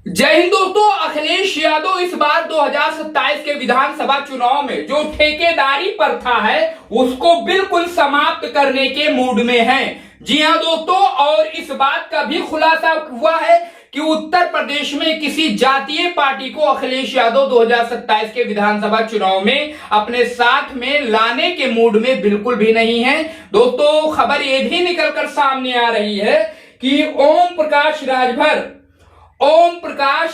जय हिंद दोस्तों। अखिलेश यादव इस बार 2027 के विधानसभा चुनाव में जो ठेकेदारी प्रथा है उसको बिल्कुल समाप्त करने के मूड में हैं। जी हां दोस्तों, और इस बात का भी खुलासा हुआ है कि उत्तर प्रदेश में किसी जातीय पार्टी को अखिलेश यादव 2027 के विधानसभा चुनाव में अपने साथ में लाने के मूड में बिल्कुल भी नहीं है। दोस्तों, खबर यह भी निकलकर सामने आ रही है कि ओम प्रकाश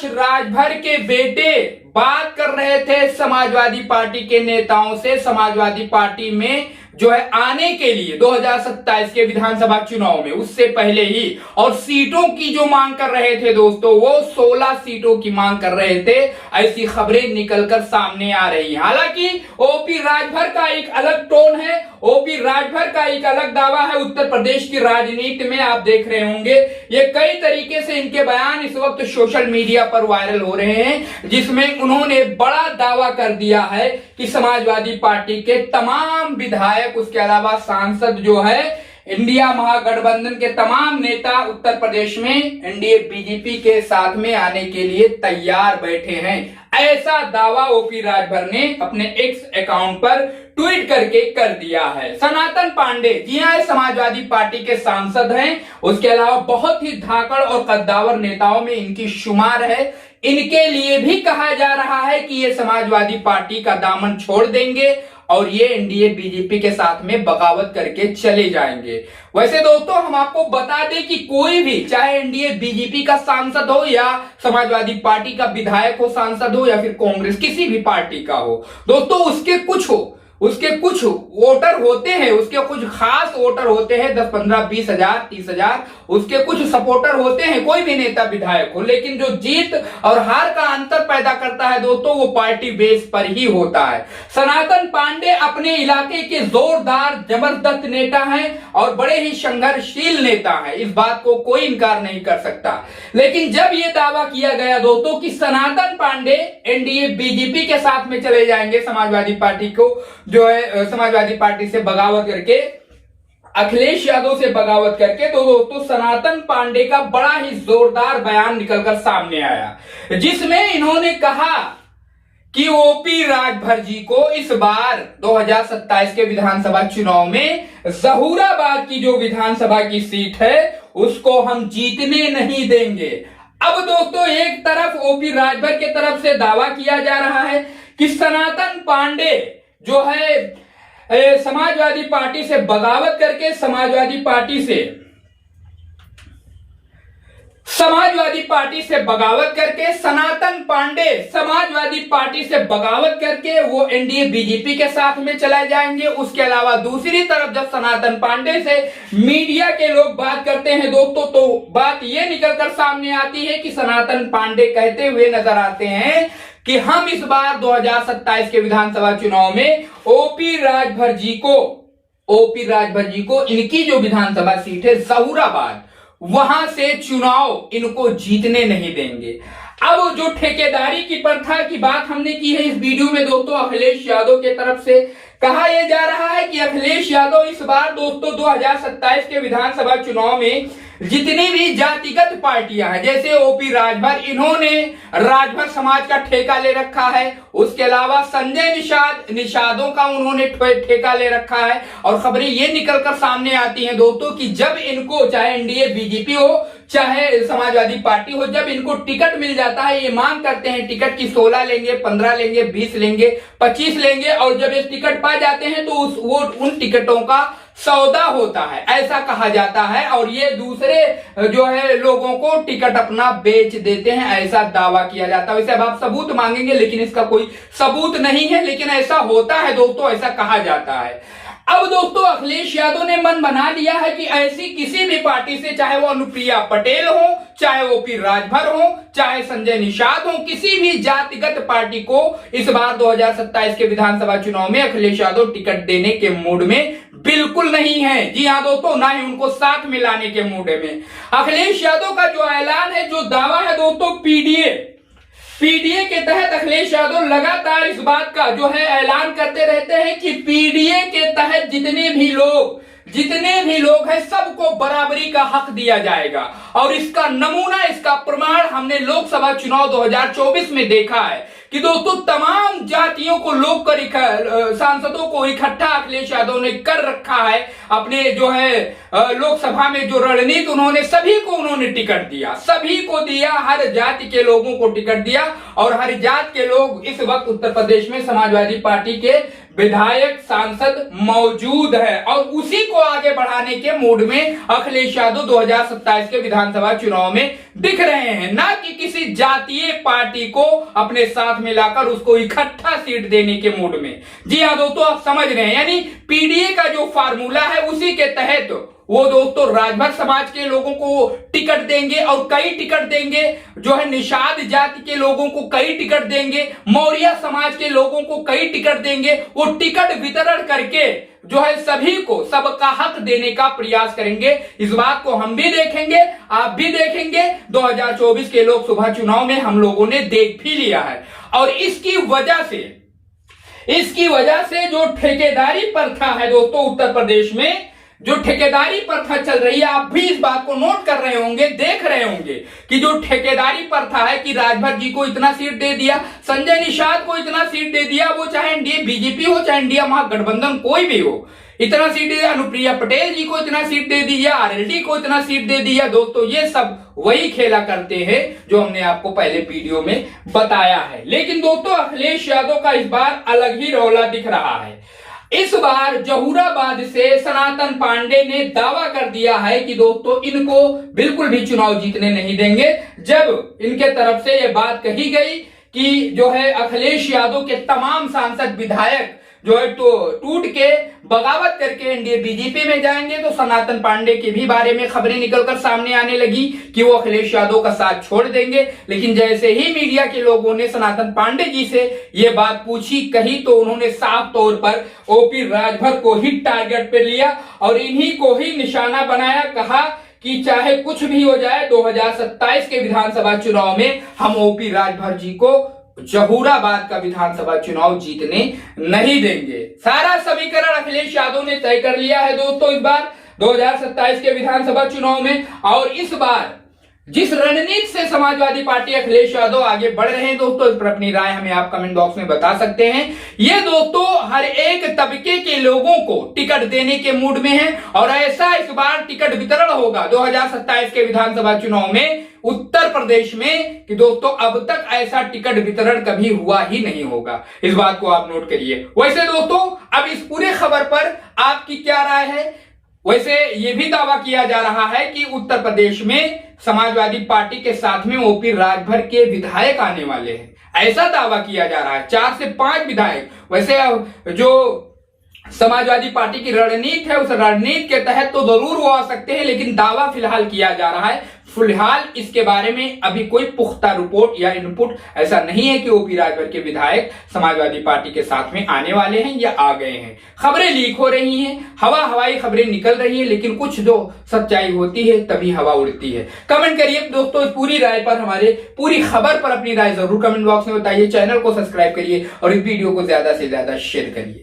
राजभर के बेटे बात कर रहे थे समाजवादी पार्टी के नेताओं से समाजवादी पार्टी में जो है आने के लिए 2027 के विधानसभा चुनाव में, उससे पहले ही, और सीटों की जो मांग कर रहे थे दोस्तों, वो 16 सीटों की मांग कर रहे थे। ऐसी खबरें निकलकर सामने आ रही हैं। हालांकि ओपी राजभर का एक अलग टोन है, ओपी राजभर का एक अलग दावा है। उत्तर प्रदेश की राजनीति में आप देख रहे होंगे ये कई तरीके से इनके बयान इस वक्त सोशल मीडिया पर वायरल हो रहे हैं, जिसमें उन्होंने बड़ा दावा कर दिया है कि समाजवादी पार्टी के तमाम विधायक, उसके अलावा सांसद जो है, इंडिया महागठबंधन के तमाम नेता उत्तर प्रदेश में एनडीए बीजेपी के साथ में आने के लिए तैयार बैठे हैं। ऐसा दावा ओपी राजभर ने अपने एक्स अकाउंट पर ट्वीट करके कर दिया है। सनातन पांडे, जी हां, समाजवादी पार्टी के सांसद हैं। उसके अलावा बहुत ही धाकड़ और कद्दावर नेताओं में इनकी शुमार है। इनके लिए भी कहा जा रहा है कि ये समाजवादी पार्टी का दामन छोड़ देंगे और ये एनडीए बीजेपी के साथ में बगावत करके चले जाएंगे। वैसे दोस्तों, हम आपको बता दें कि कोई भी, चाहे एनडीए बीजेपी का सांसद हो या समाजवादी पार्टी का विधायक हो, सांसद हो, या फिर कांग्रेस किसी भी पार्टी का हो दोस्तों, उसके कुछ वोटर होते हैं, उसके कुछ खास वोटर होते हैं, 10, 15, 20 हजार, 30 हजार, उसके कुछ सपोर्टर होते हैं, कोई भी नेता विधायक हो। लेकिन जो जीत और हार का अंतर पैदा करता है दोस्तों, वो पार्टी बेस पर ही होता है। सनातन पांडे अपने इलाके के जोरदार जबरदस्त नेता हैं और बड़े ही संघर्षशील नेता हैं, इस बात को कोई इनकार नहीं कर सकता। लेकिन जब यह दावा किया गया दोस्तों कि सनातन पांडे एनडीए बीजेपी के साथ में चले जाएंगे, समाजवादी पार्टी को जो है, समाजवादी पार्टी से बगावत करके, अखिलेश यादव से बगावत करके, तो दोस्तों सनातन पांडे का बड़ा ही जोरदार बयान निकलकर सामने आया, जिसमें इन्होंने कहा कि ओपी राजभर जी को इस बार 2027 के विधानसभा चुनाव में जहूराबाद की जो विधानसभा की सीट है उसको हम जीतने नहीं देंगे। अब दोस्तों, एक तरफ ओपी राजभर के तरफ से दावा किया जा रहा है कि सनातन पांडे जो है समाजवादी पार्टी से बगावत करके समाजवादी पार्टी से बगावत करके सनातन पांडे समाजवादी पार्टी से बगावत करके वो एनडीए बीजेपी के साथ में चले जाएंगे। उसके अलावा दूसरी तरफ जब सनातन पांडे से मीडिया के लोग बात करते हैं दोस्तों, तो बात ये निकलकर सामने आती है कि सनातन पांडे कहते हुए नजर आते हैं कि हम इस बार 2027 के विधानसभा चुनाव में ओपी राजभर जी को इनकी जो विधानसभा सीट है जहूराबाद, वहां से चुनाव इनको जीतने नहीं देंगे। अब जो ठेकेदारी की प्रथा की बात हमने की है इस वीडियो में दोस्तों, अखिलेश यादव के तरफ से कहा यह जा रहा है कि अखिलेश यादव इस बार दोस्तों 2027 के विधानसभा चुनाव में जितनी भी जातिगत पार्टियां हैं, जैसे ओपी राजभर, इन्होंने राजभर समाज का ठेका ले रखा है। उसके अलावा संजय निषादों का उन्होंने ठेका ले रखा है। और खबरें ये निकलकर सामने आती हैं दोस्तों कि जब इनको, चाहे एनडीए बीजेपी हो चाहे समाजवादी पार्टी हो, जब इनको टिकट मिल जाता है, ये मांग करते हैं टिकट की 16 लेंगे, 15 लेंगे, 20 लेंगे, 25 लेंगे, और जब ये टिकट पा जाते हैं तो वो उन टिकटों का सौदा होता है, ऐसा कहा जाता है, और ये दूसरे जो है लोगों को टिकट अपना बेच देते हैं, ऐसा दावा किया जाता है। वैसे अब आप सबूत मांगेंगे, लेकिन इसका कोई सबूत नहीं है, लेकिन ऐसा होता है दोस्तों, ऐसा कहा जाता है। अब दोस्तों, अखिलेश यादव ने मन बना लिया है कि ऐसी किसी भी पार्टी से, चाहे वो अनुप्रिया पटेल हो, चाहे ओपी राजभर हो, चाहे संजय निषाद हो, किसी भी जातिगत पार्टी को इस बार 2027 के विधानसभा चुनाव में अखिलेश यादव टिकट देने के मूड में बिल्कुल नहीं है। जी हां दोस्तों, ना ही उनको साथ में लाने के मूड में। अखिलेश यादव का जो ऐलान है, जो दावा है दोस्तों, पीडीए के तहत अखिलेश यादव लगातार इस बात का जो है ऐलान करते रहते हैं कि पीडीए के तहत जितने भी लोग जितने भी लोग हैं सबको बराबरी का हक दिया जाएगा। और इसका नमूना, इसका प्रमाण हमने लोकसभा चुनाव 2024 में देखा है कि दोस्तों तमाम जातियों को सांसदों को इकट्ठा अखिलेश यादव ने कर रखा है। अपने जो है लोकसभा में जो रणनीति उन्होंने सभी को उन्होंने टिकट दिया, सभी को दिया, हर जाति के लोगों को टिकट दिया। और हर जाति के लोग इस वक्त उत्तर प्रदेश में समाजवादी पार्टी के विधायक सांसद मौजूद है और उसी को आगे बढ़ाने के मूड में अखिलेश यादव 2027 के विधानसभा चुनाव में दिख रहे हैं, ना कि किसी जातीय पार्टी को अपने साथ में लाकर उसको इकट्ठा सीट देने के मूड में। जी हाँ दोस्तों, आप समझ रहे हैं, यानी पीडीए का जो फार्मूला है उसी के तहत वो दोस्तों राजभर समाज के लोगों को टिकट देंगे और कई टिकट देंगे, जो है निषाद जाति के लोगों को कई टिकट देंगे, मौर्य समाज के लोगों को कई टिकट देंगे। वो टिकट वितरण करके जो है सभी को सबका हक देने का प्रयास करेंगे। इस बात को हम भी देखेंगे, आप भी देखेंगे। 2024 के लोकसभा चुनाव में हम लोगों ने देख भी लिया है। और इसकी वजह से जो ठेकेदारी प्रथा है दोस्तों, उत्तर प्रदेश में जो ठेकेदारी प्रथा चल रही है, आप भी इस बात को नोट कर रहे होंगे, देख रहे होंगे कि जो ठेकेदारी प्रथा है कि राजभर जी को इतना सीट दे दिया, संजय निषाद को इतना सीट दे दिया, वो चाहे एनडीए बीजेपी हो चाहे इंडिया महागठबंधन कोई भी हो, इतना सीट दे दिया, अनुप्रिया पटेल जी को इतना सीट दे दिया, आरएलडी को इतना सीट दे दिया। दोस्तों ये सब वही खेला करते हैं जो हमने आपको पहले वीडियो में बताया है। लेकिन दोस्तों अखिलेश यादव का इस बार अलग ही रौला दिख रहा है। इस बार जहूराबाद से सनातन पांडे ने दावा कर दिया है कि दोस्तों इनको बिल्कुल भी चुनाव जीतने नहीं देंगे। जब इनके तरफ से यह बात कही गई कि जो है अखिलेश यादव के तमाम सांसद विधायक जो है तो टूट के बगावत करके एनडीए बीजेपी में जाएंगे, तो सनातन पांडे के भी बारे में खबरें निकलकर सामने आने लगी कि वो अखिलेश यादव का साथ छोड़ देंगे। लेकिन जैसे ही मीडिया के लोगों ने सनातन पांडे जी से ये बात पूछी कही, तो उन्होंने साफ तौर पर ओपी राजभर को ही टारगेट पे लिया और इन्हीं को ही निशाना बनाया। कहा कि चाहे कुछ भी हो जाए 2027 के विधानसभा चुनाव में हम ओपी राजभर जी को जहूराबाद का विधानसभा चुनाव जीतने नहीं देंगे। सारा समीकरण अखिलेश यादव ने तय कर लिया है दोस्तों इस बार 2027 के विधानसभा चुनाव में। और इस बार जिस रणनीति से समाजवादी पार्टी अखिलेश यादव आगे बढ़ रहे हैं दोस्तों, इस पर अपनी राय हमें आप कमेंट बॉक्स में बता सकते हैं। ये दोस्तों हर एक तबके के लोगों को टिकट देने के मूड में है और ऐसा इस बार टिकट वितरण होगा 2027 के विधानसभा चुनाव में उत्तर प्रदेश में कि दोस्तों अब तक ऐसा टिकट वितरण कभी हुआ ही नहीं होगा। इस बात को आप नोट करिए। वैसे दोस्तों अब इस पूरे खबर पर आपकी क्या राय है? वैसे ये भी दावा किया जा रहा है कि उत्तर प्रदेश में समाजवादी पार्टी के साथ में ओपी राजभर के विधायक आने वाले हैं, ऐसा दावा किया जा रहा है। 4 से 5 विधायक। वैसे जो समाजवादी पार्टी की रणनीति है उस रणनीति के तहत तो जरूर वो आ सकते हैं, लेकिन दावा फिलहाल किया जा रहा है। फिलहाल इसके बारे में अभी कोई पुख्ता रिपोर्ट या इनपुट ऐसा नहीं है कि ओपी राजभर के विधायक समाजवादी पार्टी के साथ में आने वाले हैं या आ गए हैं। खबरें लीक हो रही हैं, हवाई खबरें निकल रही है, लेकिन कुछ जो सच्चाई होती है तभी हवा उड़ती है। कमेंट करिए दोस्तों इस पूरी राय पर, हमारे पूरी खबर पर अपनी राय जरूर कमेंट बॉक्स में बताइए। चैनल को सब्सक्राइब करिए और इस वीडियो को ज्यादा से ज्यादा शेयर करिए।